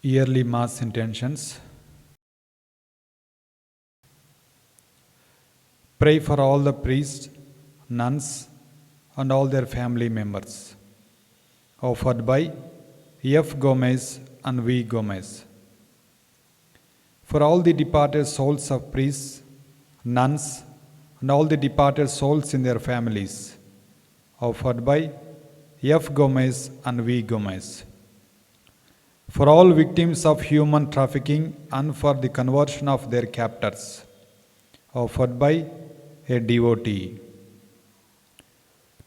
Yearly Mass intentions. Pray for all the priests, nuns, and all their family members. Offered by F. Gomez and V. Gomez. For all the departed souls of priests, nuns, and all the departed souls in their families. Offered by F. Gomez and V. Gomez. For all victims of human trafficking and for the conversion of their captors. Offered by a devotee.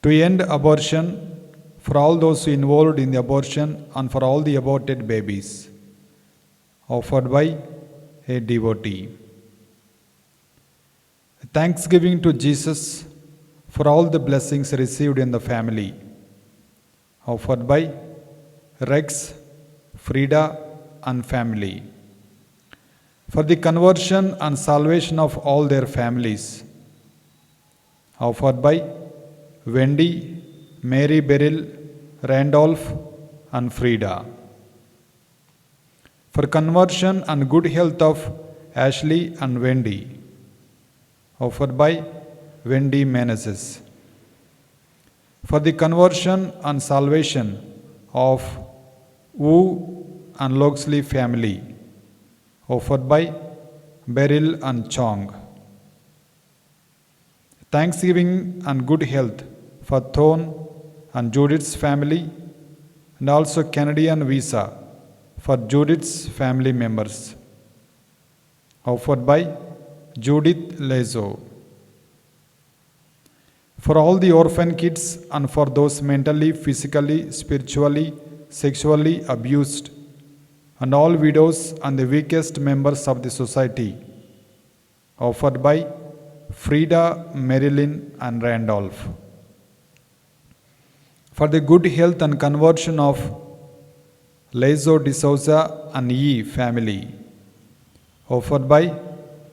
To end abortion, for all those involved in the abortion and for all the aborted babies. Offered by a devotee. Thanksgiving to Jesus for all the blessings received in the family. Offered by Rex, Frida, and family. For the conversion and salvation of all their families. Offered by Wendy, Mary Beryl, Randolph, and Frida. For conversion and good health of Ashley and Wendy. Offered by Wendy Meneses. For the conversion and salvation of Wu and Loxley family. Offered by Beryl and Chong. Thanksgiving and good health for Thorn and Judith's family and also Canadian visa for Judith's family members. Offered by Judith Lezo. For all the orphan kids and for those mentally, physically, spiritually, sexually abused and all widows and the weakest members of the society. Offered by Frida, Marilyn, and Randolph. For the good health and conversion of Lezo D'Souza and Yi family. Offered by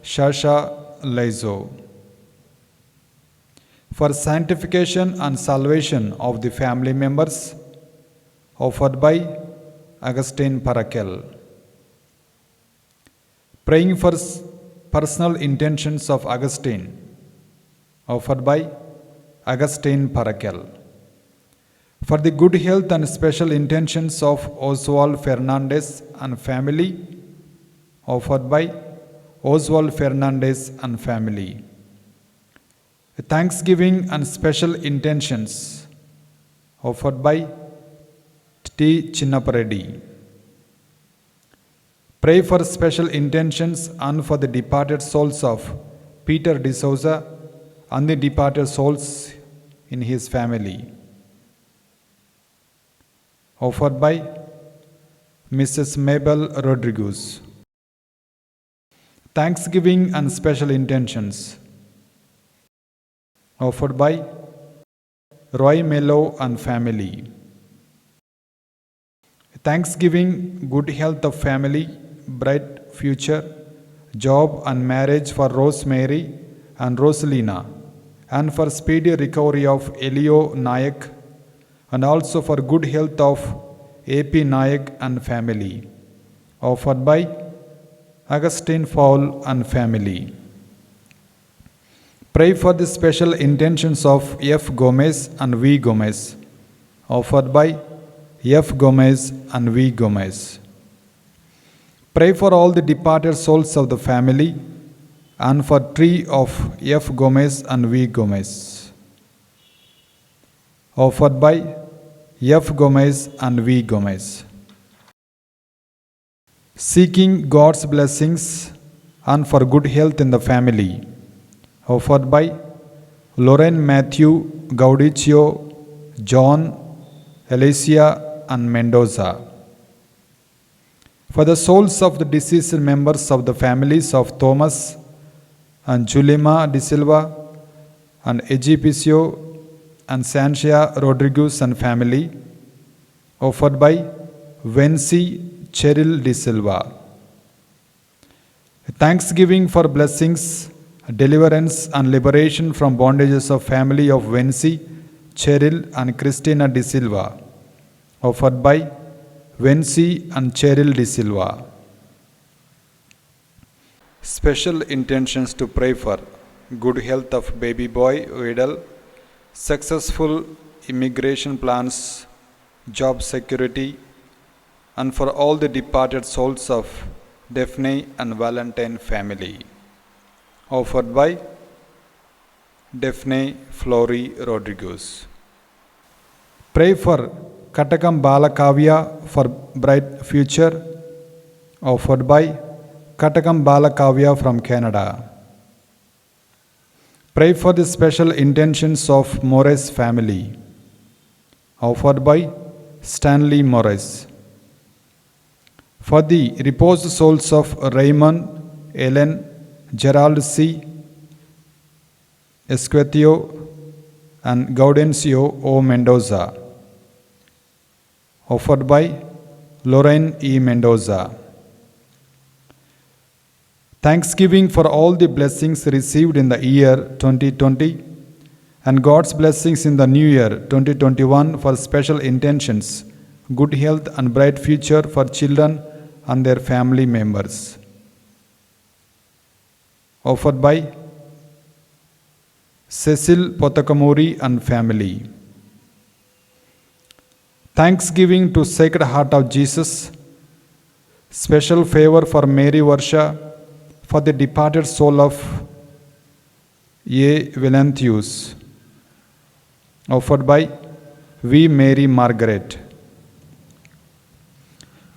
Shasha Lezo. For sanctification and salvation of the family members. Offered by Augustine Parakel. Praying for personal intentions of Augustine. Offered by Augustine Parakel. For the good health and special intentions of Oswald Fernandez and family. Offered by Oswald Fernandez and family. Thanksgiving and special intentions. Offered by T. Chinnapareddy. Pray for special intentions and for the departed souls of Peter D'Souza and the departed souls in his family. Offered by Mrs. Mabel Rodriguez. Thanksgiving and special intentions. Offered by Roy Mello and family. Thanksgiving, good health of family, bright future, job and marriage for Rosemary and Rosalina, and for speedy recovery of Elio Nayak, and also for good health of A.P. Nayak and family. Offered by Augustine Fall and family. Pray for the special intentions of F. Gomez and V. Gomez. Offered by F. Gomez and V. Gomez. Pray for all the departed souls of the family and for tree of F. Gomez and V. Gomez. Offered by F. Gomez and V. Gomez. Seeking God's blessings and for good health in the family. Offered by Lorraine Matthew, Gaudicio, John, Alicia, and Mendoza. For the souls of the deceased members of the families of Thomas and Julima De Silva and Egipicio and Sanchia Rodriguez and family. Offered by Vency Cheryl De Silva. Thanksgiving for blessings, deliverance and liberation from bondages of family of Vency, Cheryl and Christina De Silva. Offered by Vency and Cheryl De Silva. Special intentions to pray for good health of baby boy Vidal, successful immigration plans, job security, and for all the departed souls of Daphne and Valentine family. Offered by Daphne Flory Rodriguez. Pray for Katakam Balakavya for bright future. Offered by Katakam Balakavya from Canada. Pray for the special intentions of Morris family. Offered by Stanley Morris. For the reposed souls of Raymond, Ellen, Gerald C. Esquetio and Gaudencio O. Mendoza. Offered by Lorraine E. Mendoza. Thanksgiving for all the blessings received in the year 2020 and God's blessings in the new year 2021 for special intentions, good health and bright future for children and their family members. Offered by Cecil Potakamori and family. Thanksgiving to Sacred Heart of Jesus. Special favor for Mary Varsha for the departed soul of A. Valenthius. Offered by V. Mary Margaret.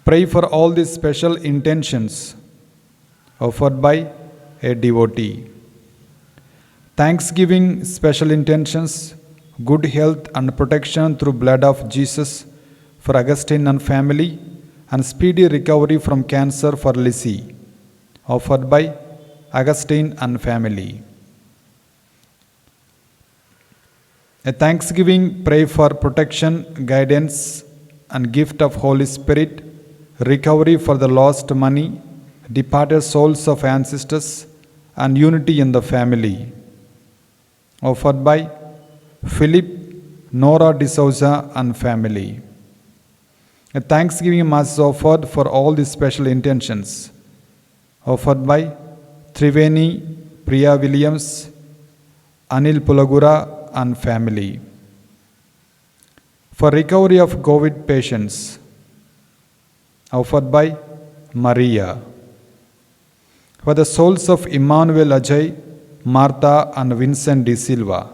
Pray for all these special intentions. Offered by a devotee. Thanksgiving special intentions, good health and protection through blood of Jesus for Augustine and family, and speedy recovery from cancer for Lizzie. Offered by Augustine and family. A thanksgiving pray for protection, guidance, and gift of Holy Spirit, recovery for the lost money, departed souls of ancestors, and unity in the family. Offered by Philip, Nora D'Souza and family. A thanksgiving mass is offered for all the special intentions. Offered by Triveni, Priya Williams, Anil Pulagura and family. For recovery of COVID patients. Offered by Maria. For the souls of Emmanuel Ajay, Martha and Vincent De Silva.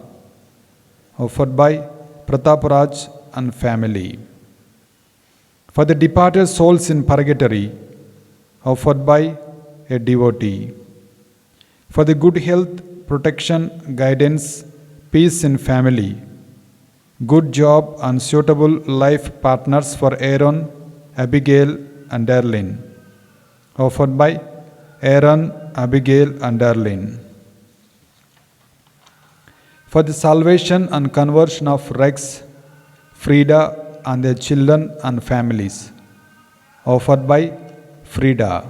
Offered by Prataparaj and family. For the departed souls in purgatory. Offered by a devotee. For the good health, protection, guidance, peace in family, good job and suitable life partners for Aaron, Abigail and Darlene. Offered by Aaron, Abigail and Darlene. For the salvation and conversion of Rex, Frida and their children and families. Offered by Frida.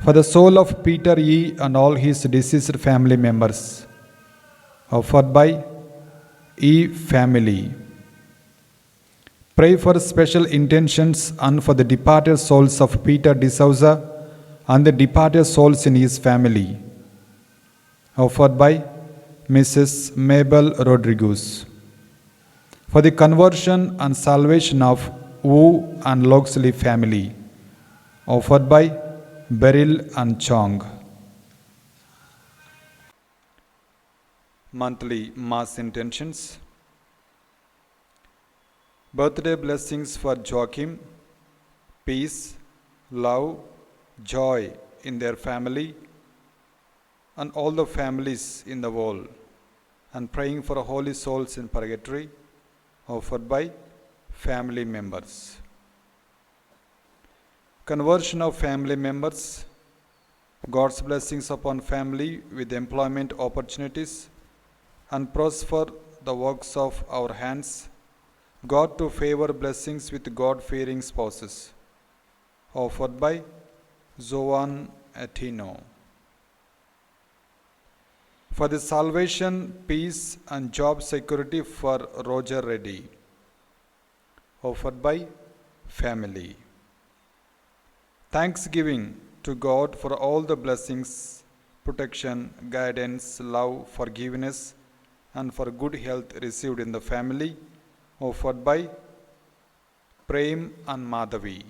For the soul of Peter E. and all his deceased family members. Offered by E. family. Pray for special intentions and for the departed souls of Peter D'Souza and the departed souls in his family. Offered by Mrs. Mabel Rodriguez. For the conversion and salvation of Wu and Loxley family. Offered by Beryl and Chong. Monthly Mass intentions. Birthday blessings for Joachim, peace, love, joy in their family and all the families in the world, and praying for holy souls in purgatory, offered by family members. Conversion of family members, God's blessings upon family with employment opportunities and prosper the works of our hands, God to favor blessings with God-fearing spouses, offered by Zoan Atino. For the salvation, peace and job security for Roger Reddy, offered by family. Thanksgiving to God for all the blessings, protection, guidance, love, forgiveness, and for good health received in the family, offered by Prem and Madhavi.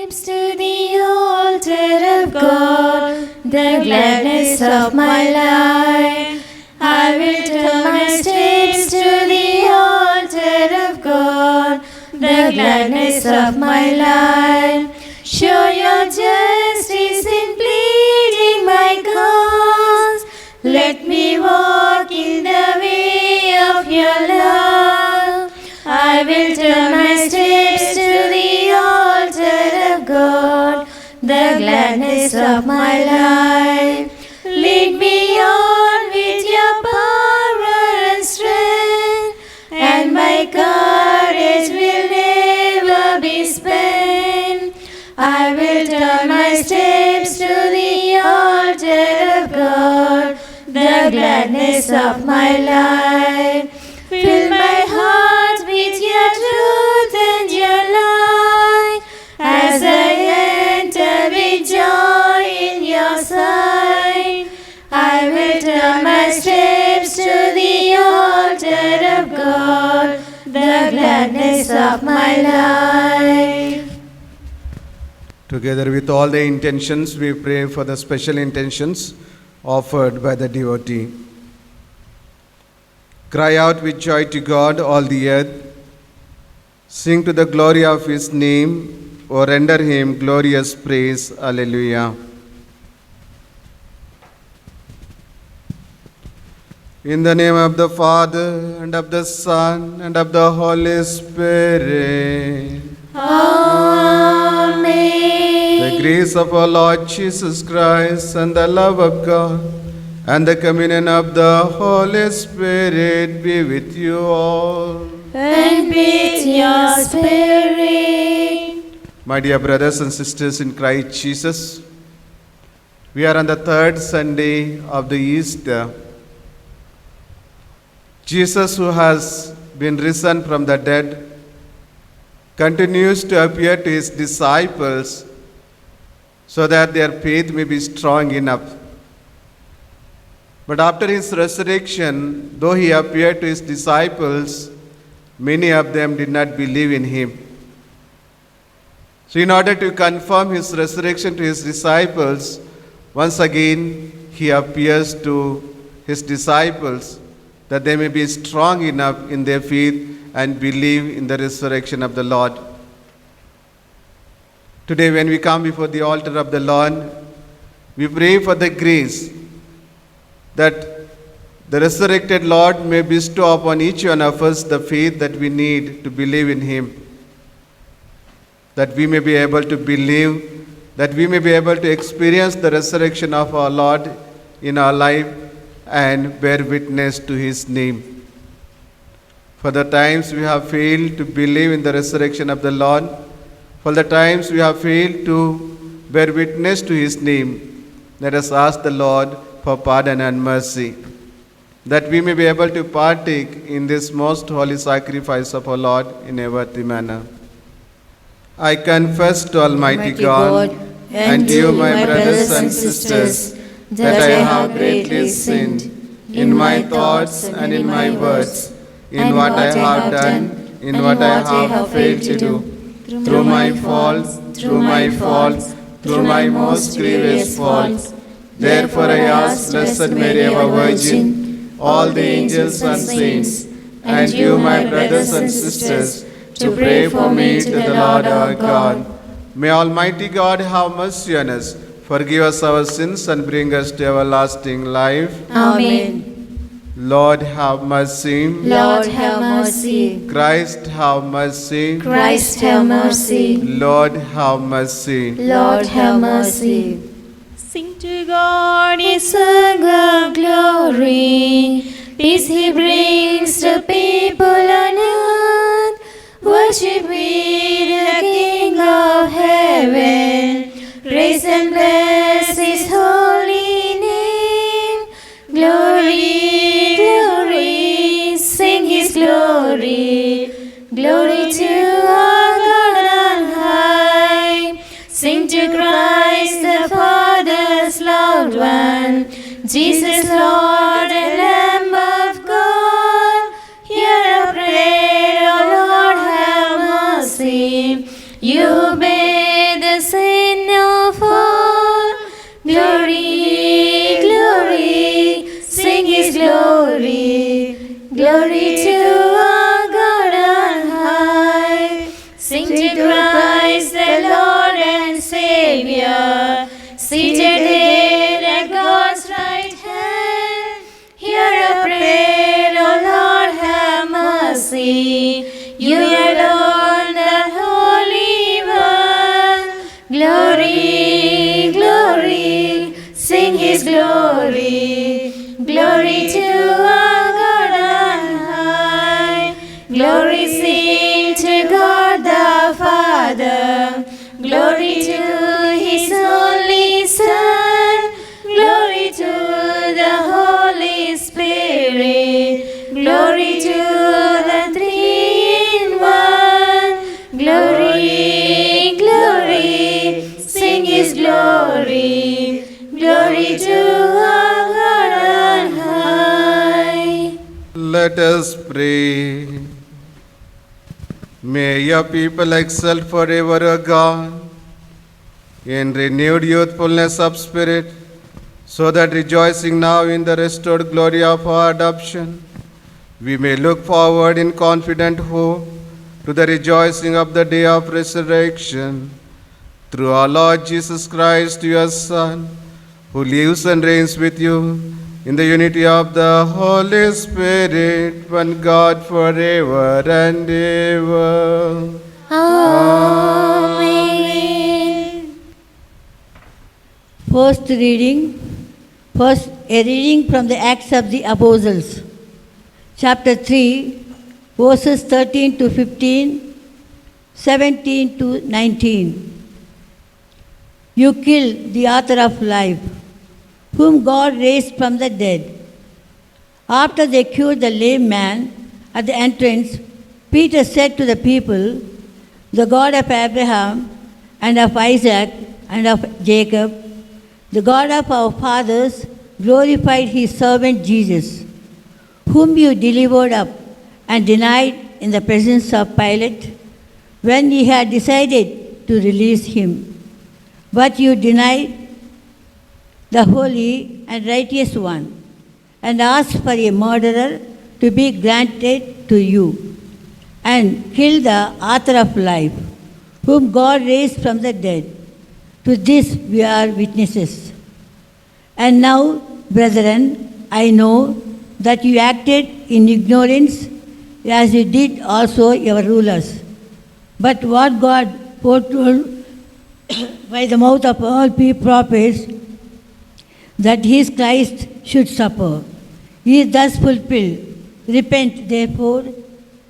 To the altar of God, the gladness of my life. I will turn my steps to the altar of God, the gladness of my life. Show your justice in pleading my cause. Let me walk in the way of your love. I will turn my steps to the altar of God, the gladness of my life. Lead me on with your power and strength, and my courage will never be spent. I will turn my steps to the altar of God, the gladness of my life. Fill my heart with your truth and your light, as I enter with joy in your sight. I will turn my steps to the altar of God, the gladness of my life. Together with all the intentions, we pray for the special intentions offered by the devotee. Cry out with joy to God, all the earth. Sing to the glory of His name, or render Him glorious praise. Alleluia. In the name of the Father, and of the Son, and of the Holy Spirit. Amen. The grace of our Lord Jesus Christ, and the love of God, and the communion of the Holy Spirit be with you all. And with your spirit. My dear brothers and sisters in Christ Jesus, we are on the third Sunday of the Easter. Jesus, who has been risen from the dead, continues to appear to His disciples so that their faith may be strong enough. But after His resurrection, though He appeared to His disciples, many of them did not believe in Him. So in order to confirm His resurrection to His disciples, once again He appears to His disciples that they may be strong enough in their faith and believe in the resurrection of the Lord. Today, when we come before the altar of the Lord, we pray for the grace that the resurrected Lord may bestow upon each one of us the faith that we need to believe in Him, that we may be able to believe, that we may be able to experience the resurrection of our Lord in our life and bear witness to His name. For the times we have failed to believe in the resurrection of the Lord, for the times we have failed to bear witness to His name, let us ask the Lord for pardon and mercy, that we may be able to partake in this most holy sacrifice of our Lord in a worthy manner. I confess to Almighty God and to you, my brothers and sisters, that I have greatly sinned in my thoughts and in my words, in what I have done, in what I have failed to do, through my faults, through my most grievous faults. Therefore I ask Blessed Mary, our Virgin, all the angels and saints, and you, my brothers and sisters, to pray for me to the Lord our God. May Almighty God have mercy on us, forgive us our sins, and bring us to everlasting life. Amen. Lord, have mercy. Lord, have mercy. Christ, have mercy. Christ, have mercy. Lord, have mercy. Lord, have mercy. Sing to God a song of glory. Peace he brings to people on earth. Worship we the King of heaven. Praise and bless his holy name. Glory, glory, sing his glory. Glory to our God on high. Sing to Christ the Father's loved one. Jesus, Lord and Lamb of God. Hear our prayer, O Lord, have mercy. You bear the sin of all. Glory, glory, sing his glory. Glory to our God on high. Sing to Christ the Lord and Savior, seated there at God's right hand. Hear our prayer, O Lord, have mercy. You alone, the Holy One. Glory, glory, sing his glory. Glory to our God on high. Glory sing to God the Father. Glory to his only Son. Glory to the Holy Spirit. Glory to the Three-in-One. Glory, glory, sing his glory. Glory to our God on high. Let us pray. May your people excel forever, O God, in renewed youthfulness of spirit, so that rejoicing now in the restored glory of our adoption, we may look forward in confident hope to the rejoicing of the day of resurrection. Through our Lord Jesus Christ, your Son, who lives and reigns with you in the unity of the Holy Spirit, one God forever and ever. Amen. First a reading from the Acts of the Apostles, chapter 3, verses 13 to 15, 17 to 19. You killed the author of life, whom God raised from the dead. After they cured the lame man at the entrance, Peter said to the people, the God of Abraham and of Isaac and of Jacob, the God of our fathers, glorified his servant Jesus, whom you delivered up and denied in the presence of Pilate when he had decided to release him. But you denied the Holy and Righteous One, and asked for a murderer to be granted to you, and killed the author of life, whom God raised from the dead. To this we are witnesses. And now, brethren, I know that you acted in ignorance, as you did also your rulers. But what God foretold by the mouth of all prophets, that his Christ should suffer, he is thus fulfilled. Repent, therefore,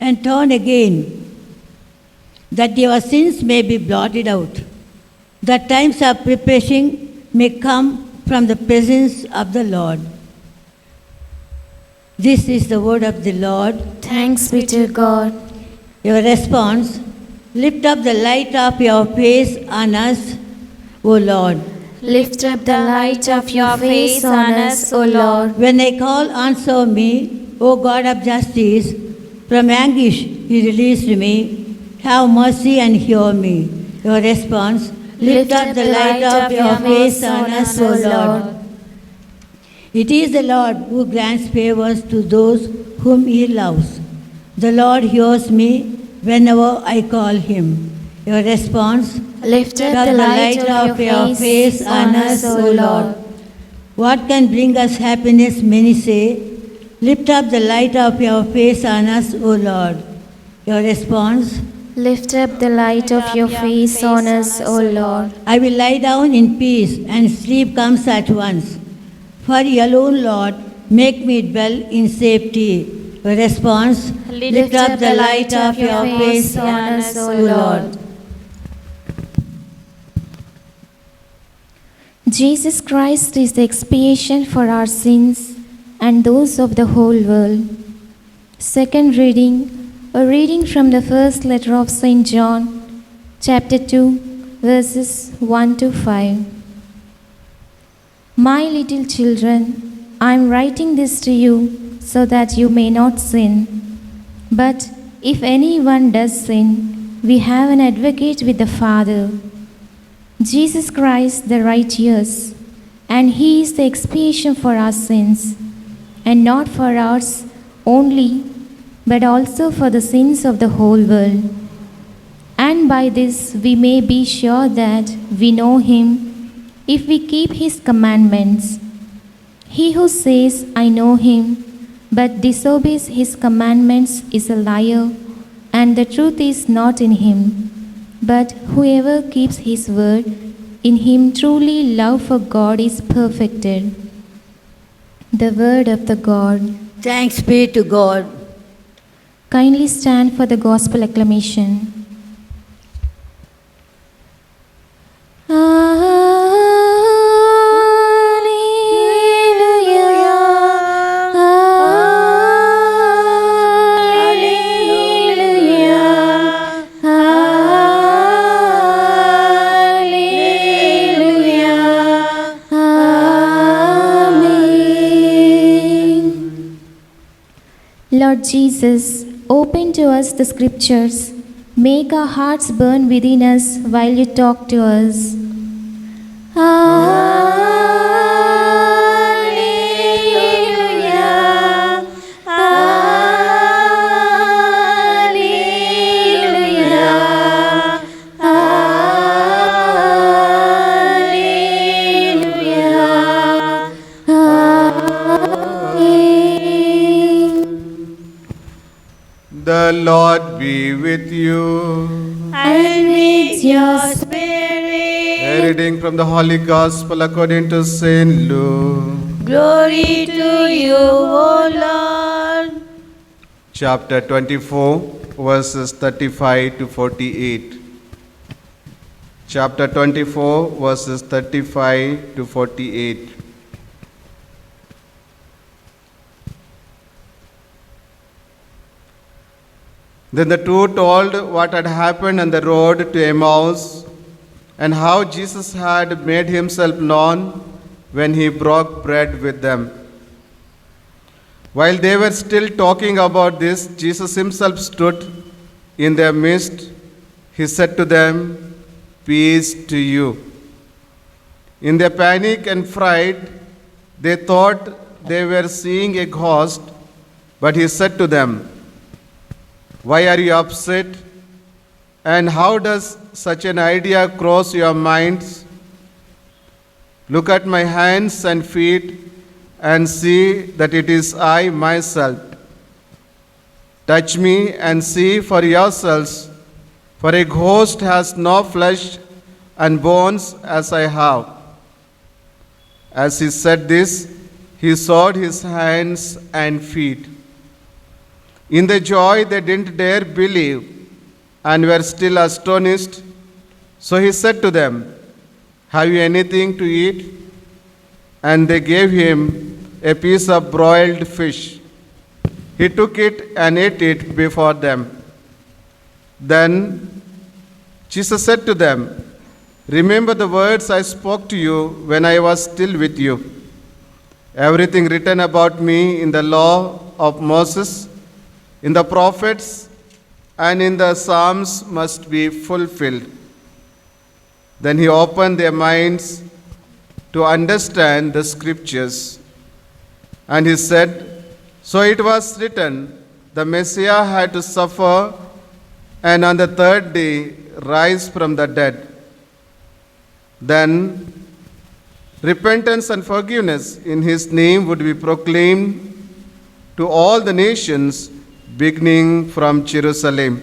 and turn again, that your sins may be blotted out, that times of preparation may come from the presence of the Lord. This is the word of the Lord. Thanks be to God. Your response: lift up the light of your face on us, O Lord. Lift up the light of your face on us, O Lord. When I call, answer me, O God of justice. From anguish you released me. Have mercy and hear me. Your response: lift up the light of your face on us, O Lord. It is the Lord who grants favors to those whom he loves. The Lord hears me whenever I call him. Your response: Lift up the light of your face on us, O Lord. What can bring us happiness? Many say. Lift up the light of your face on us, O Lord. Your response: Lift up the light of your face on us, O Lord. I will lie down in peace, and sleep comes at once. For you alone, Lord, make me dwell in safety. Response, lift up the light of your face on us, O Lord. Jesus Christ is the expiation for our sins and those of the whole world. Second reading, a reading from the first letter of St. John, chapter 2, verses 1 to 5. My little children, I am writing this to you so that you may not sin. But if anyone does sin, we have an advocate with the Father, Jesus Christ the righteous, and he is the expiation for our sins, and not for ours only, but also for the sins of the whole world. And by this we may be sure that we know him, if we keep his commandments. He who says, I know him, but disobeys his commandments is a liar, and the truth is not in him. But whoever keeps his word, in him truly love for God is perfected. The word of the God. Thanks be to God. Kindly stand for the gospel acclamation. Lord Jesus, open to us the scriptures. Make our hearts burn within us while you talk to us. Alleluia. Alleluia. Alleluia. The Lord be with you. And with your spirit. A reading from the Holy Gospel according to St. Luke. Glory to you, O Lord. Chapter 24, verses 35 to 48. Chapter 24, verses 35 to 48. Then the two told what had happened on the road to Emmaus, and how Jesus had made himself known when he broke bread with them. While they were still talking about this, Jesus himself stood in their midst. He said to them, "Peace to you." In their panic and fright, they thought they were seeing a ghost, but he said to them, "Why are you upset? And how does such an idea cross your minds? Look at my hands and feet and see that it is I myself. Touch me and see for yourselves, for a ghost has no flesh and bones as I have." As he said this, he showed his hands and feet. In their joy, they didn't dare believe and were still astonished. So he said to them, "Have you anything to eat?" And they gave him a piece of broiled fish. He took it and ate it before them. Then Jesus said to them, "Remember the words I spoke to you when I was still with you. Everything written about me in the law of Moses, in the prophets, and in the Psalms must be fulfilled." Then he opened their minds to understand the scriptures. And he said, "So it was written, the Messiah had to suffer and on the third day rise from the dead. Then repentance and forgiveness in his name would be proclaimed to all the nations, beginning from Jerusalem.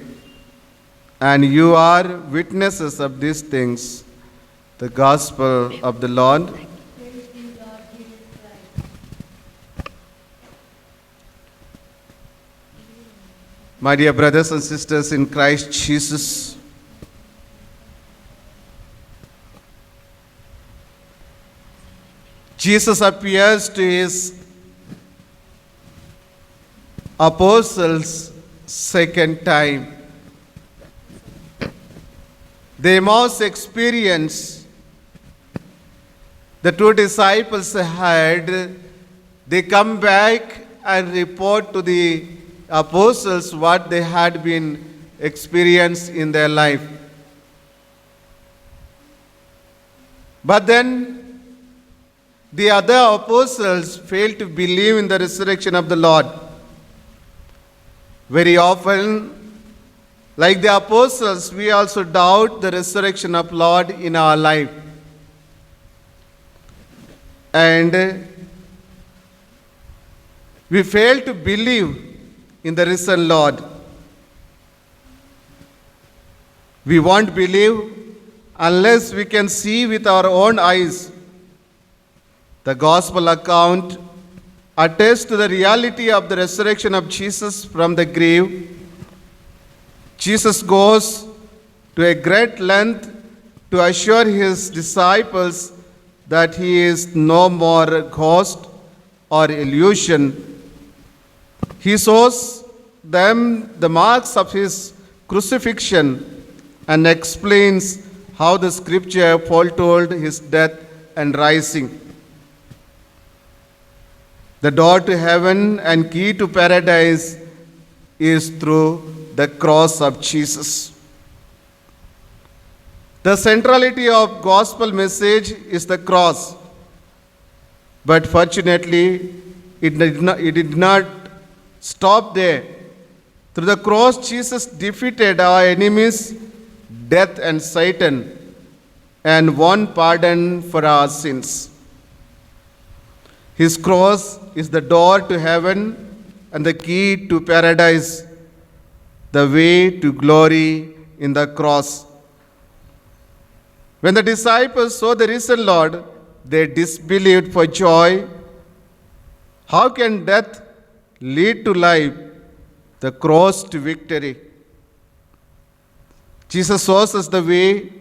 And you are witnesses of these things." The Gospel of the Lord. My dear brothers and sisters in Christ Jesus, Jesus appears to his apostles second time. The Emmaus experience the two disciples had, they come back and report to the apostles what they had been experienced in their life. But then the other apostles failed to believe in the resurrection of the Lord. Very often, like the apostles, we also doubt the resurrection of Lord in our life. And we fail to believe in the risen Lord. We won't believe unless we can see with our own eyes. The gospel account attests to the reality of the resurrection of Jesus from the grave. Jesus goes to a great length to assure his disciples that he is no more a ghost or illusion. He shows them the marks of his crucifixion and explains how the scripture foretold his death and rising. The door to heaven and key to paradise is through the cross of Jesus. The centrality of gospel message is the cross. But fortunately, it did not stop there. Through the cross, Jesus defeated our enemies, death and Satan, and won pardon for our sins. His cross is the door to heaven and the key to paradise, the way to glory in the cross. When the disciples saw the risen Lord, they disbelieved for joy. How can death lead to life, the cross to victory? Jesus shows us the way,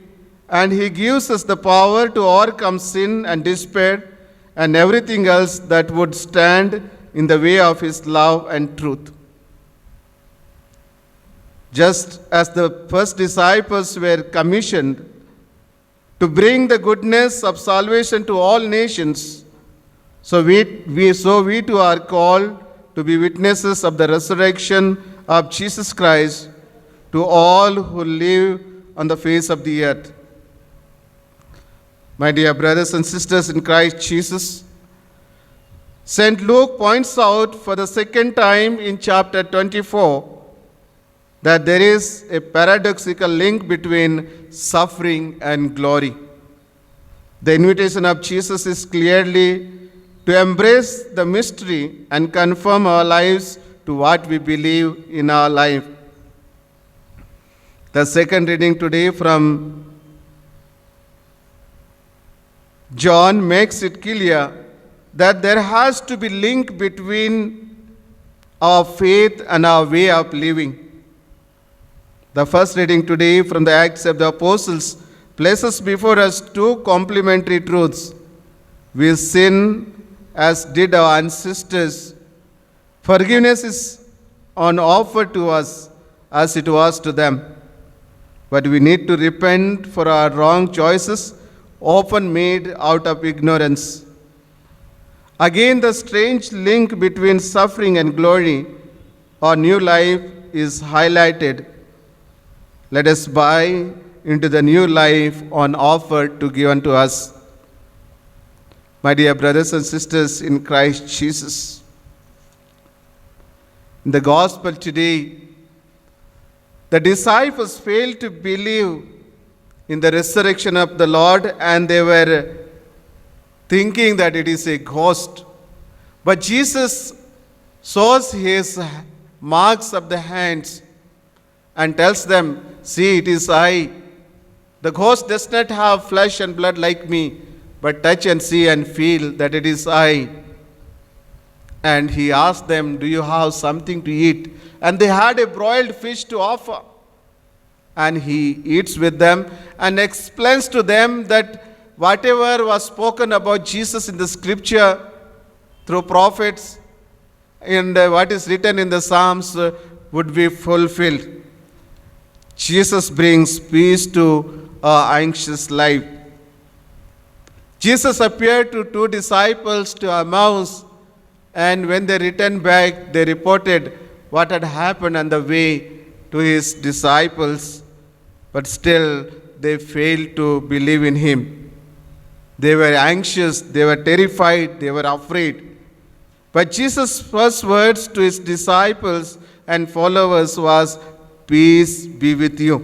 and he gives us the power to overcome sin and despair and everything else that would stand in the way of his love and truth. Just as the first disciples were commissioned to bring the goodness of salvation to all nations, so we too are called to be witnesses of the resurrection of Jesus Christ to all who live on the face of the earth. My dear brothers and sisters in Christ Jesus, St. Luke points out for the second time in chapter 24 that there is a paradoxical link between suffering and glory. The invitation of Jesus is clearly to embrace the mystery and conform our lives to what we believe in our life. The second reading today from John makes it clear that there has to be link between our faith and our way of living. The first reading today from the Acts of the Apostles places before us two complementary truths. We sin as did our ancestors. Forgiveness is on offer to us as it was to them. But we need to repent for our wrong choices, often made out of ignorance. Again, the strange link between suffering and glory or new life is highlighted. Let us buy into the new life on offer to given to us. My dear brothers and sisters in Christ Jesus, in the gospel today, the disciples failed to believe in the resurrection of the Lord, and they were thinking that it is a ghost. But Jesus shows his marks of the hands and tells them, "See, it is I. The ghost does not have flesh and blood like me, but touch and see and feel that it is I." And he asked them, "Do you have something to eat?" And they had a broiled fish to offer. And he eats with them and explains to them that whatever was spoken about Jesus in the scripture through prophets and what is written in the Psalms would be fulfilled. Jesus brings peace to our anxious life. Jesus appeared to two disciples to Emmaus, and when they returned back, they reported what had happened on the way to his disciples, but still they failed to believe in him. They were anxious, they were terrified, they were afraid. But Jesus' first words to his disciples and followers was, "Peace be with you."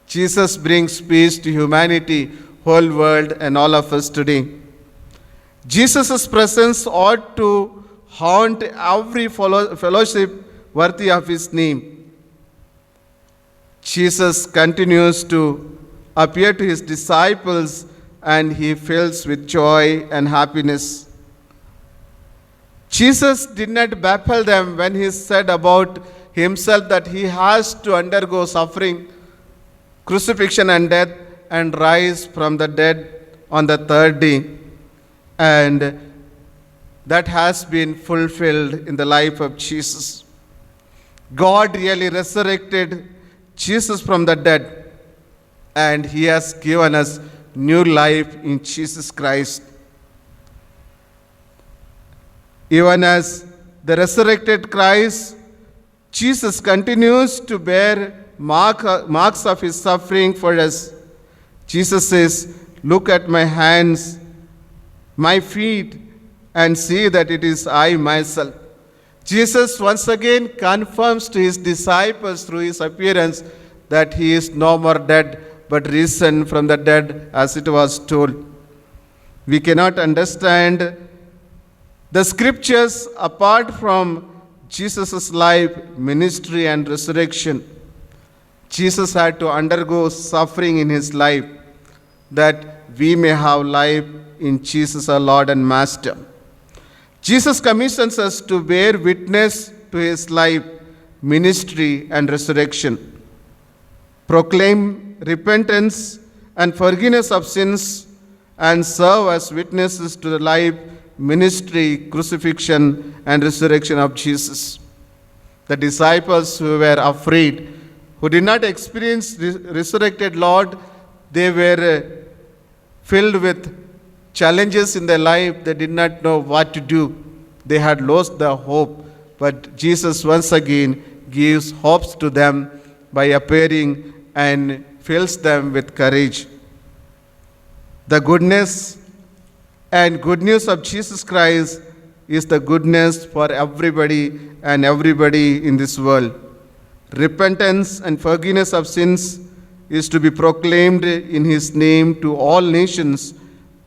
Jesus brings peace to humanity, whole world, and all of us today. Jesus' presence ought to haunt every fellowship worthy of his name. Jesus continues to appear to his disciples, and he fills with joy and happiness. Jesus did not baffle them when he said about himself that he has to undergo suffering, crucifixion and death, and rise from the dead on the third day. And that has been fulfilled in the life of Jesus. God really resurrected Jesus from the dead, and he has given us new life in Jesus Christ. Even as the resurrected Christ, Jesus continues to bear marks of his suffering for us. Jesus says, "Look at my hands, my feet, and see that it is I myself." Jesus once again confirms to his disciples through his appearance that he is no more dead, but risen from the dead, as it was told. We cannot understand the scriptures apart from Jesus' life, ministry, and resurrection. Jesus had to undergo suffering in his life that we may have life in Jesus our Lord and Master. Jesus commissions us to bear witness to his life, ministry, and resurrection. Proclaim repentance and forgiveness of sins, and serve as witnesses to the life, ministry, crucifixion, and resurrection of Jesus. The disciples who were afraid, who did not experience the resurrected Lord, they were filled with challenges in their life. They did not know what to do. They had lost their hope. But Jesus once again gives hopes to them by appearing and fills them with courage. The goodness and good news of Jesus Christ is the goodness for everybody and everybody in this world. Repentance and forgiveness of sins is to be proclaimed in his name to all nations,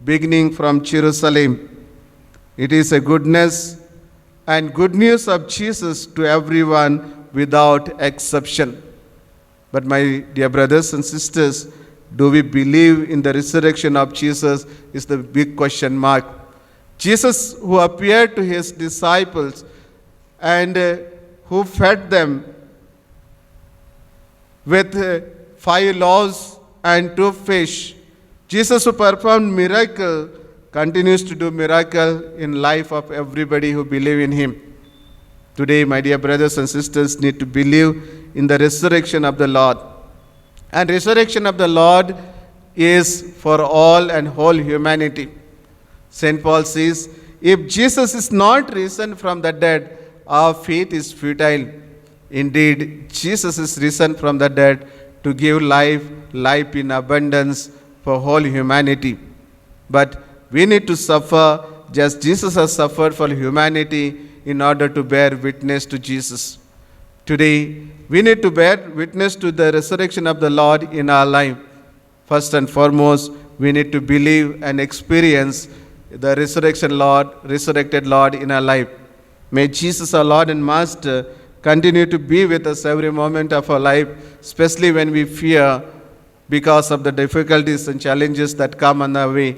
beginning from Jerusalem. It is a goodness and good news of Jesus to everyone without exception. But my dear brothers and sisters, do we believe in the resurrection of Jesus is the big question mark. Jesus, who appeared to his disciples and who fed them with 5 loaves and 2 fish. Jesus, who performed miracle, continues to do miracle in life of everybody who believe in him. Today, my dear brothers and sisters, need to believe in the resurrection of the Lord. And resurrection of the Lord is for all and whole humanity. St. Paul says, if Jesus is not risen from the dead, our faith is futile. Indeed, Jesus is risen from the dead to give life in abundance for whole humanity. But we need to suffer just Jesus has suffered for humanity in order to bear witness to Jesus. Today, we need to bear witness to the resurrection of the Lord in our life. First and foremost, we need to believe and experience the resurrected Lord in our life. May Jesus, our Lord and Master, continue to be with us every moment of our life, especially when we fear because of the difficulties and challenges that come on our way,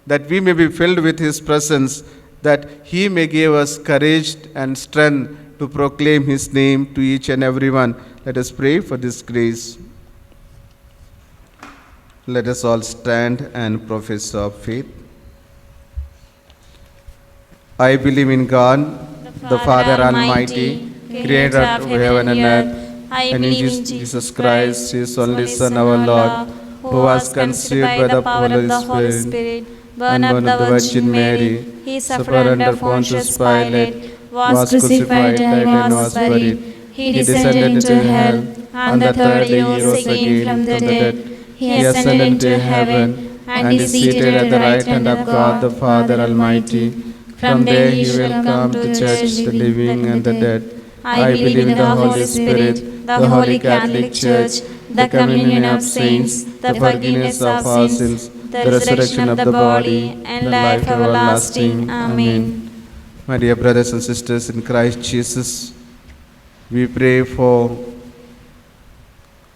that we may be filled with his presence that He may give us courage and strength to proclaim His name to each and every one. Let us pray for this grace. Let us all stand and profess our faith. I believe in God, the Father Almighty, creator of heaven and earth, and in Jesus Christ, His only Son, our Lord, who was conceived by the power of the Holy Spirit, born of the Virgin Mary, He suffered under Pontius Pilate, was crucified, died, and was buried. He descended into hell, and the third day He rose again from the dead. He ascended into heaven, and is seated at the right hand of God, the Father Almighty. From there He will come to judge the living and the dead. I believe in the Holy Spirit, the Holy Catholic Church, the communion of saints, the forgiveness of our sins, the resurrection of the body, and life everlasting. Amen. My dear brothers and sisters in Christ Jesus, we pray for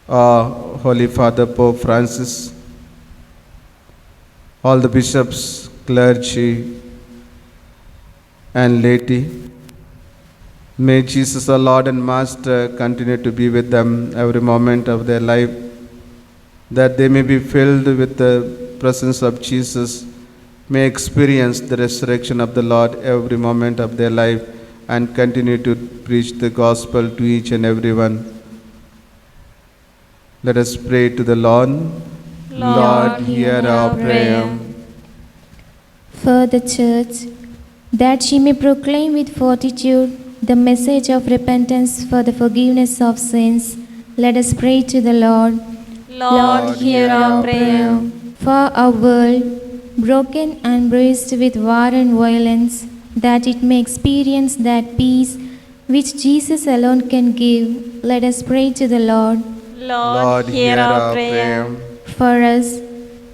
our Holy Father Pope Francis, all the bishops, clergy, and laity. May Jesus, our Lord and Master, continue to be with them every moment of their life, that they may be filled with the presence of Jesus, may experience the resurrection of the Lord every moment of their life, and continue to preach the gospel to each and every one. Let us pray to the Lord. Lord, hear our prayer. For the Church, that she may proclaim with fortitude the message of repentance for the forgiveness of sins, let us pray to the Lord. Lord, hear our prayer. For our world, broken and bruised with war and violence, that it may experience that peace which Jesus alone can give, let us pray to the Lord. Lord, hear our prayer. For us,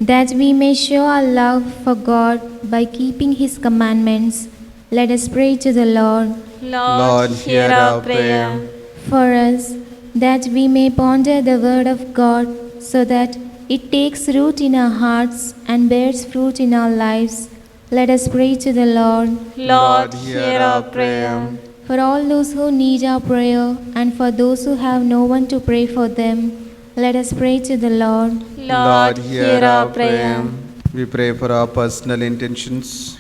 that we may show our love for God by keeping His commandments, let us pray to the Lord. Lord, hear our prayer. For us, that we may ponder the Word of God, so that it takes root in our hearts and bears fruit in our lives, let us pray to the Lord. Lord, hear our prayer. For all those who need our prayer, and for those who have no one to pray for them, let us pray to the Lord. Lord, hear our prayer. We pray for our personal intentions.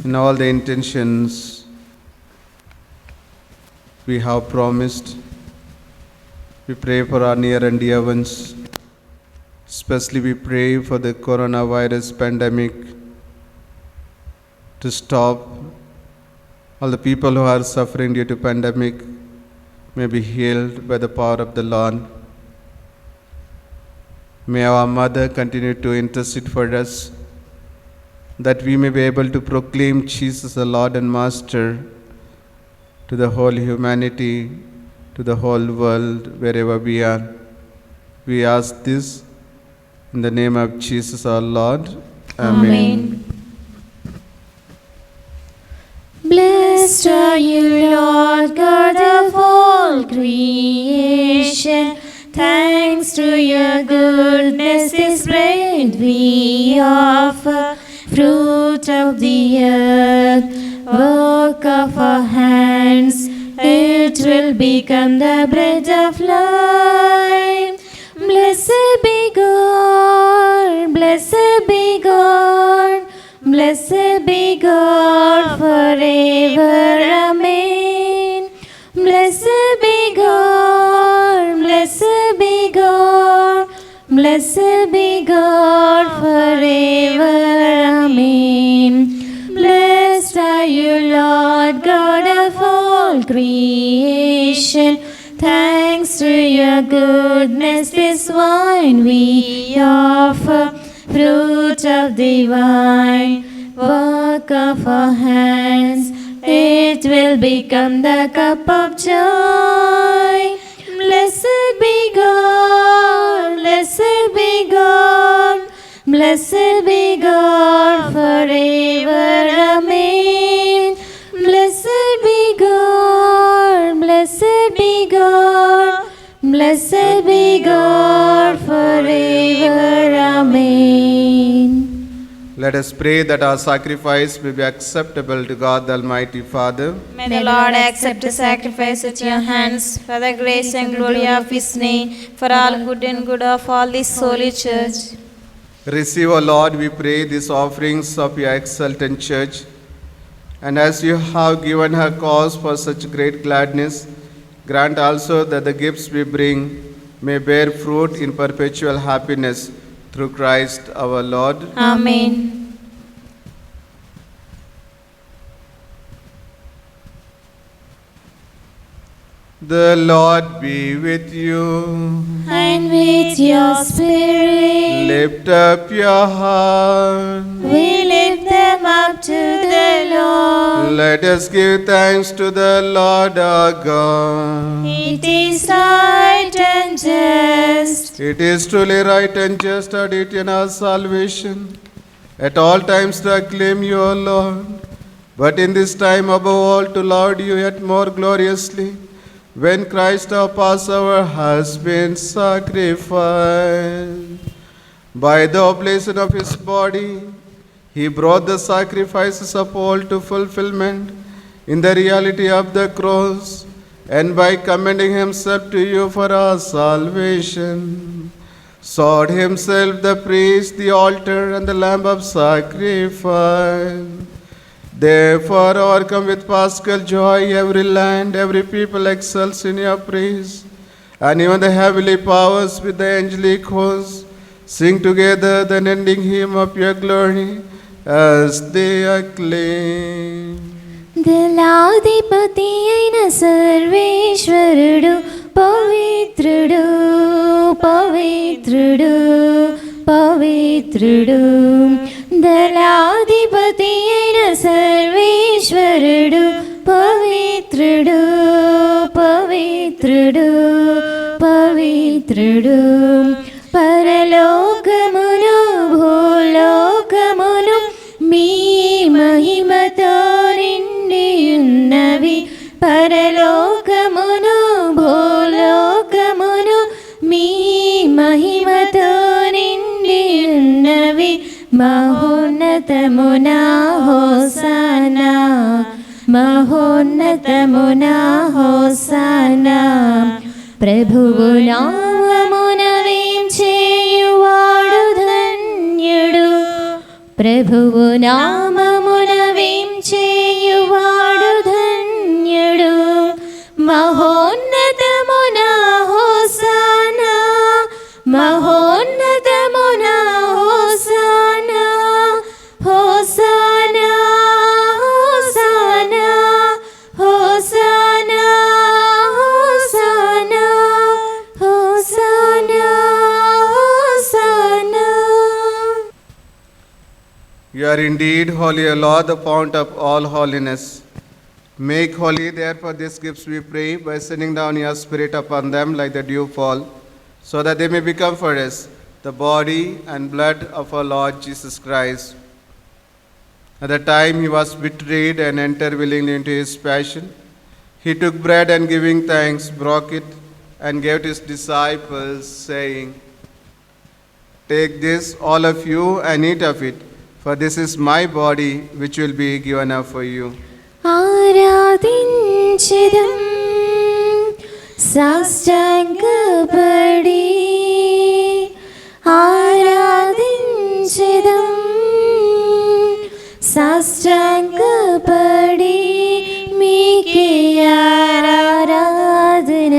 In all the intentions we have promised, we pray for our near and dear ones. Especially we pray for the coronavirus pandemic to stop. All the people who are suffering due to pandemic may be healed by the power of the Lord. May our Mother continue to intercede for us, that we may be able to proclaim Jesus, the Lord and Master, to the whole humanity, to the whole world, wherever we are. We ask this in the name of Jesus our Lord. Amen. Blessed are you, Lord God of all creation. Thanks to your goodness this bread we offer, fruit of the earth, work of our hands. It will become the bread of life. Blessed be God, blessed be God, blessed be God forever. Amen. Blessed be God, blessed be God, blessed be God forever. Amen. Blessed are you, Lord God of all creation. Thanks to your goodness this wine we offer, fruit of the vine, work of our hands. It will become the cup of joy. Blessed be God, blessed be God, blessed be God forever. Amen. Blessed be God, blessed be God, blessed be God forever. Amen. Let us pray that our sacrifice may be acceptable to God the Almighty Father. May the Lord accept the sacrifice at your hands for the grace and glory of His name, for all good and good of all this holy church. Receive, O Lord, we pray, these offerings of your exultant church, and as you have given her cause for such great gladness, grant also that the gifts we bring may bear fruit in perpetual happiness through Christ our Lord. Amen. The Lord be with you. And with your spirit, Lift up your heart. we lift them up to the Lord. Let us give thanks to the Lord our God. It is right and just. It is truly right and just and it in our salvation at all times to acclaim you, O Lord, but in this time above all to laud you yet more gloriously, when Christ our Passover has been sacrificed. By the oblation of his body, he brought the sacrifices of all to fulfillment in the reality of the cross, and by commending himself to you for our salvation, sought himself the priest, the altar, and the lamb of sacrifice. Therefore, overcome with paschal joy, every land, every people exults in your praise, and even the heavenly powers with the angelic hosts sing together the unending hymn of your glory as they acclaim. దళాధిపతి అయిన సర్వేశ్వరుడు పవిత్రుడు పవిత్రుడు పవిత్రుడు. దళాధిపతి అయిన సర్వేశ్వరుడు పవిత్రుడు పవిత్రుడు పవిత్రుడు. పరలోకమును భూలోకమును మీ మహిమతో నిండియున్నవి. పరలోకమును భూలోకమును మీ మహిమతో నిండియున్నవి. మహోన్నతమున హోసానా మహోన్నతమున హోసానా. ప్రభువు నామమున వేంచేయువాడు ధన్యుడు. ప్రభువు నామమున వేంచేయువాడు ధన్యుడు. మహోన్నతమున హోసానా మహోన్నతమున హోసానా హోసానా హోసానా హోసానా హోసానా హోసానా హోసానా. You are indeed holy, O Lord, the fount of all holiness. Make holy, therefore, these gifts, we pray, by sending down your Spirit upon them like the dew fall, so that they may become for us the body and blood of our Lord Jesus Christ. At the time he was betrayed and entered willingly into his passion, he took bread and giving thanks, broke it and gave to his disciples, saying, "Take this, all of you, and eat of it, for this is my body, which will be given up for you." ఆరాధించెదం సాష్టాంగపడి, ఆరాధించెదం సాష్టాంగపడి. మీకే ఆరాధన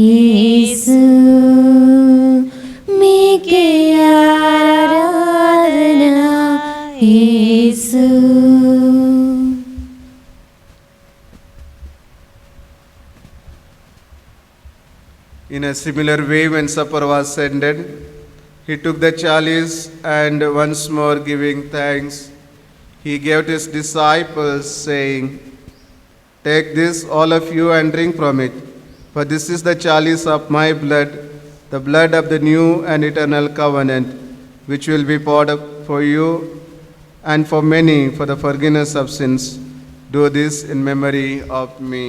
యేసు, మీకే ఆరాధన యేసు. In a similar way, when supper was ended, he took the chalice and once more giving thanks, he gave to his disciples, saying, "Take this, all of you, and drink from it, for this is the chalice of my blood, the blood of the new and eternal covenant, which will be poured up for you and for many for the forgiveness of sins. Do this in memory of me."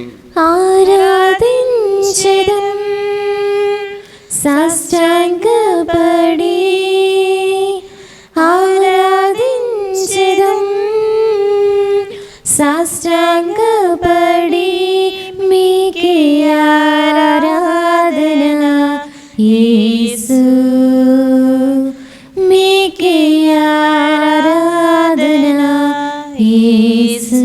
ఆరాధించెదం సాష్టాంగపడి, ఆరాధించెదం യേശു మీకే ఆరాధన యేసు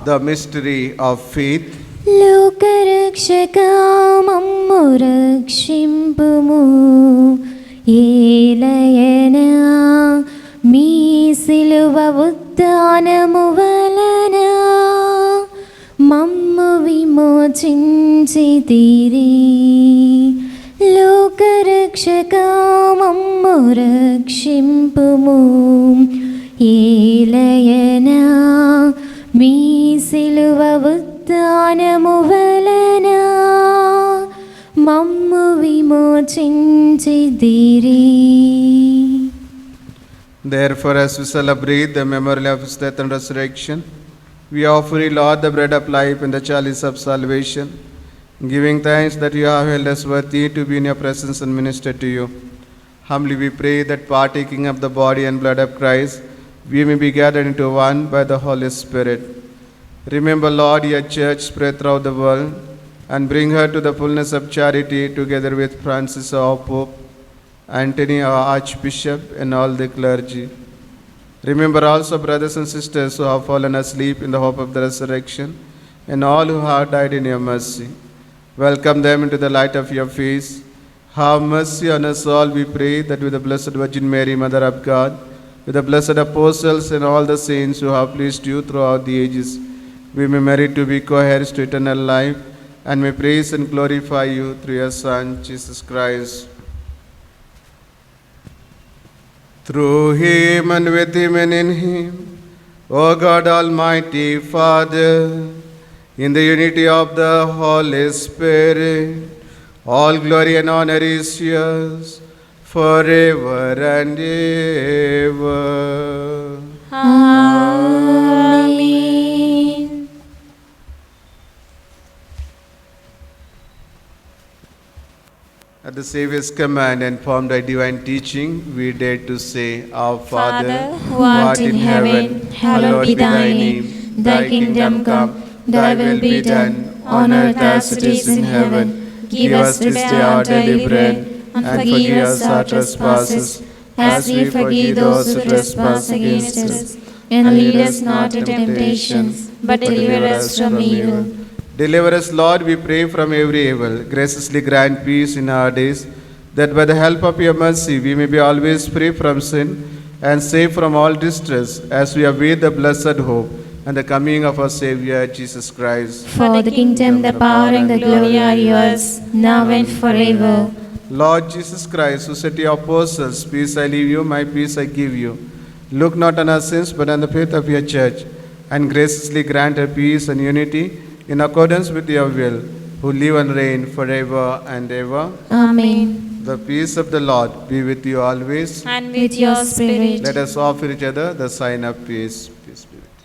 The mystery of faith. లోకరక్షకా మమ్ము రక్షింపుము ఏలయనా మీ సిలువ ఉత్థానము వలన మమ్ము విమోచించితిరి లోకరక్షకా మమ్ము రక్షింపుము ఏలయనా మీ సిలువ ఉత్థానము వలన మమ్ము విమోచించితిరి. Therefore, as we celebrate the memorial of his death and resurrection, we offer you, Lord, the bread of life and the chalice of salvation, giving thanks that you have held us worthy to be in your presence and minister to you. Humbly we pray that partaking of the body and blood of Christ, we may be gathered into one by the Holy Spirit. Remember, Lord, your church spread throughout the world, and bring her to the fullness of charity, together with Francis our Pope, Anthony our Archbishop, and all the clergy. Remember also brothers and sisters who have fallen asleep in the hope of the resurrection, and all who have died in your mercy. Welcome them into the light of your face. Have mercy on us all, we pray, that with the Blessed Virgin Mary, Mother of God, with the blessed apostles and all the saints who have pleased you throughout the ages, we may merit to be co-heirs to eternal life, and may praise and glorify you through your Son, Jesus Christ. Through him and with him and in him, O God Almighty Father, in the unity of the Holy Spirit, all glory and honor is yours forever and ever. Amen. At the Saviour's command and formed by divine teaching, we dare to say, Our Father, who art in heaven, hallowed be thy name. Thy kingdom come, thy will be done, on earth as it is in heaven. Give us this day our daily bread, and forgive us our trespasses, as we forgive those who trespass against us. And lead us not into temptation, but deliver us from evil. Deliver us, Lord, we pray, from every evil. Graciously grant peace in our days, that by the help of your mercy we may be always free from sin and safe from all distress, as we await the blessed hope and the coming of our Savior, Jesus Christ. For the kingdom, the power, and the glory are yours, now and forever. Lord Jesus Christ, who said to your apostles, Peace I leave you, my peace I give you, look not on our sins, but on the faith of your church, and graciously grant her peace and unity in accordance with your will, who live and reign forever and ever. Amen. The peace of the Lord be with you always. And with your spirit. Let us offer each other the sign of peace. Peace be with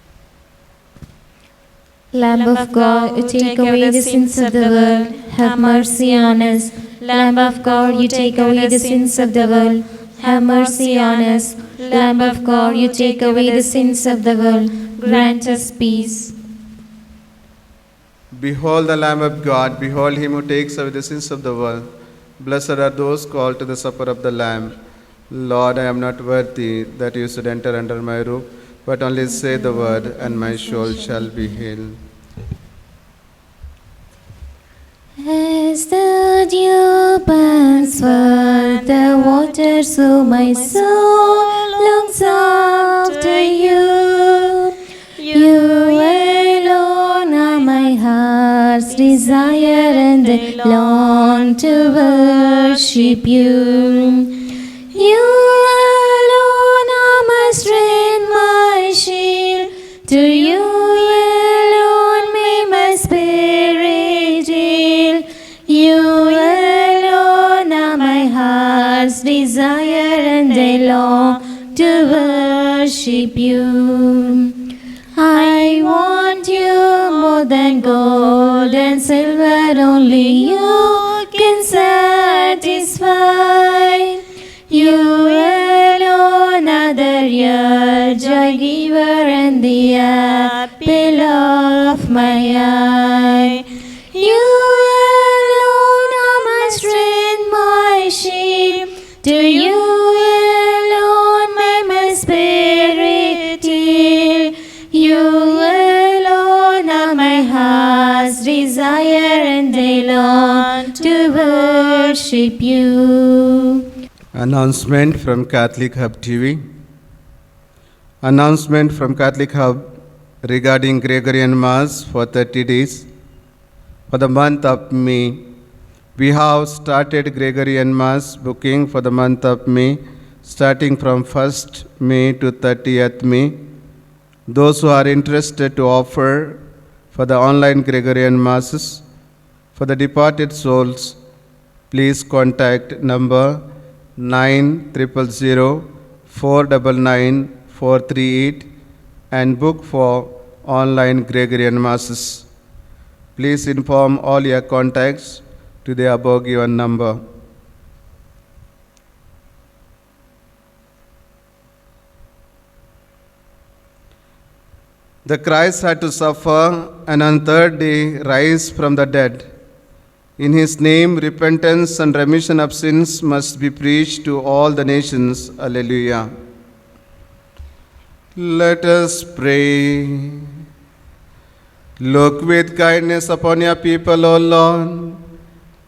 you. Lamb of God, you take away the sins of the world, have mercy on us. Lamb of God, you take away the sins of the world, have mercy on us. Lamb of God, you take away the sins of the world, grant us peace. Behold the Lamb of God, behold him who takes away the sins of the world. Blessed are those called to the supper of the Lamb. Lord, I am not worthy that you should enter under my roof, but only say the word, and my soul shall be healed. As the dew pants for the water, so my soul longs after you. You alone are my heart's desire, and I long to worship you. You alone are my strength, my shield. To you alone may my spirit yield. You alone are my heart's desire, and I long to worship you. I want you more than gold and silver, only you can satisfy. You alone are the real joy giver and the happy pupil of my eye. You alone are my strength, my shield. To you alone my spirit yield. You alone are my heart's desire, and I long to worship you. Announcement from Catholic Hub TV. Announcement from Catholic Hub regarding Gregorian Mass for 30 days. For the month of May, we have started Gregorian Mass booking for the month of May, starting from 1st May to 30th May. Those who are interested to offer for the online Gregorian Masses for the departed souls, please contact number 9000 499 438 and book for online Gregorian Masses. Please inform all your contacts to the above given number. The Christ had to suffer and on third day rise from the dead. In his name, repentance and remission of sins must be preached to all the nations. Alleluia. Let us pray. Look with kindness upon your people, O Lord,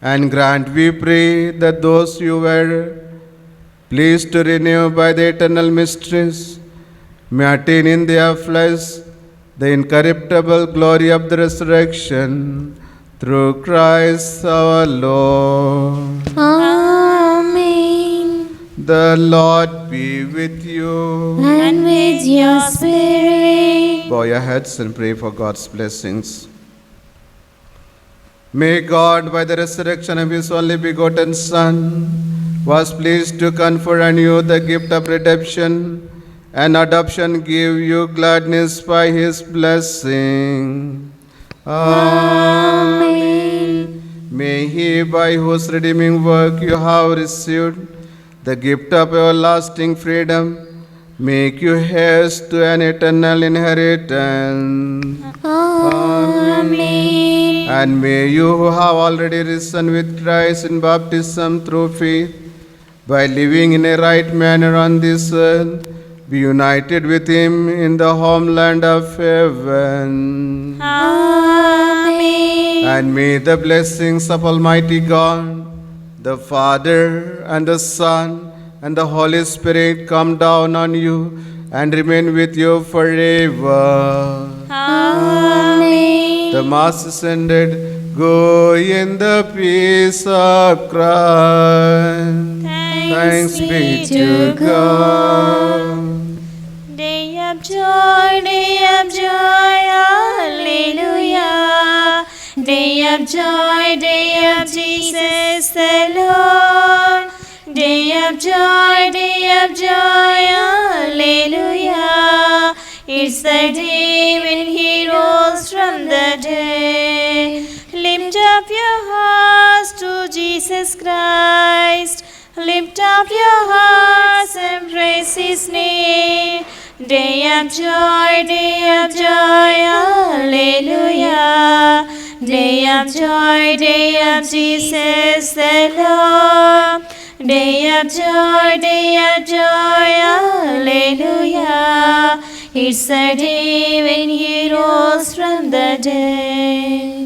and grant, we pray, that those you were pleased to renew by the eternal mysteries may attain in their flesh the incorruptible glory of the resurrection, through Christ our Lord. Amen. The Lord be with you. And with your spirit. Bow your heads and pray for God's blessings. May God, by the resurrection of his only begotten Son, was pleased to confer on you the gift of redemption and adoption, give you gladness by his blessing. Amen. May he, by whose redeeming work you have received the gift of everlasting freedom, make you heirs to an eternal inheritance. Amen. And may you, who have already risen with Christ in baptism through faith, by living in a right manner on this earth, be united with him in the homeland of heaven. Amen. And may the blessings of Almighty God, the Father and the Son and the Holy Spirit come down on you and remain with you forever. Amen. The Mass is ended. Go in the peace of Christ. Thanks be to God. Day of joy, hallelujah. Day of joy, day of Jesus the Lord. Day of joy, hallelujah. It's the day when he rose from the dead. Lift up your hearts to Jesus Christ. Lift up your hearts and praise his name. Day of joy, hallelujah. Day of joy, Jesus the Lord. Day of joy, hallelujah. It's the day when he rose from the dead.